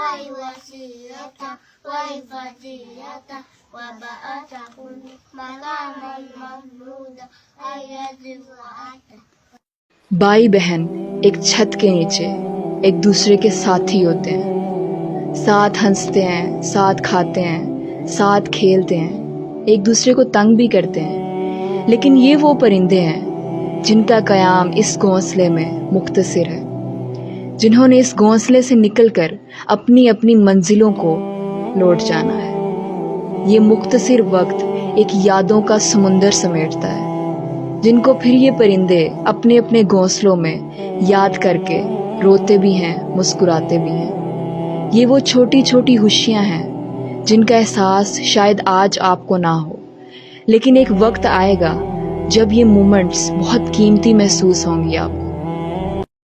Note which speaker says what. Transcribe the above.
Speaker 1: والوصية والفضيلة وبعثه مقاما محمودا الذي وعده।
Speaker 2: भाई बहन एक छत के नीचे एक दूसरे के साथी होते हैं, साथ हंसते हैं, साथ खाते हैं, साथ खेलते हैं, एक दूसरे को तंग भी करते हैं। लेकिन ये वो परिंदे हैं जिनका कयाम इस घोंसले में मुख्तसिर है, जिन्होंने इस घोंसले से निकलकर अपनी अपनी मंजिलों को लौट जाना है। ये मुख्तसिर वक्त एक यादों का समुंदर समेटता है, जिनको फिर ये परिंदे अपने अपने घोंसलों में याद करके रोते भी हैं, मुस्कुराते भी हैं। ये वो छोटी छोटी खुशियां हैं जिनका एहसास शायद आज आपको ना हो, लेकिन एक वक्त आएगा जब ये मोमेंट्स बहुत कीमती महसूस होंगी आपको।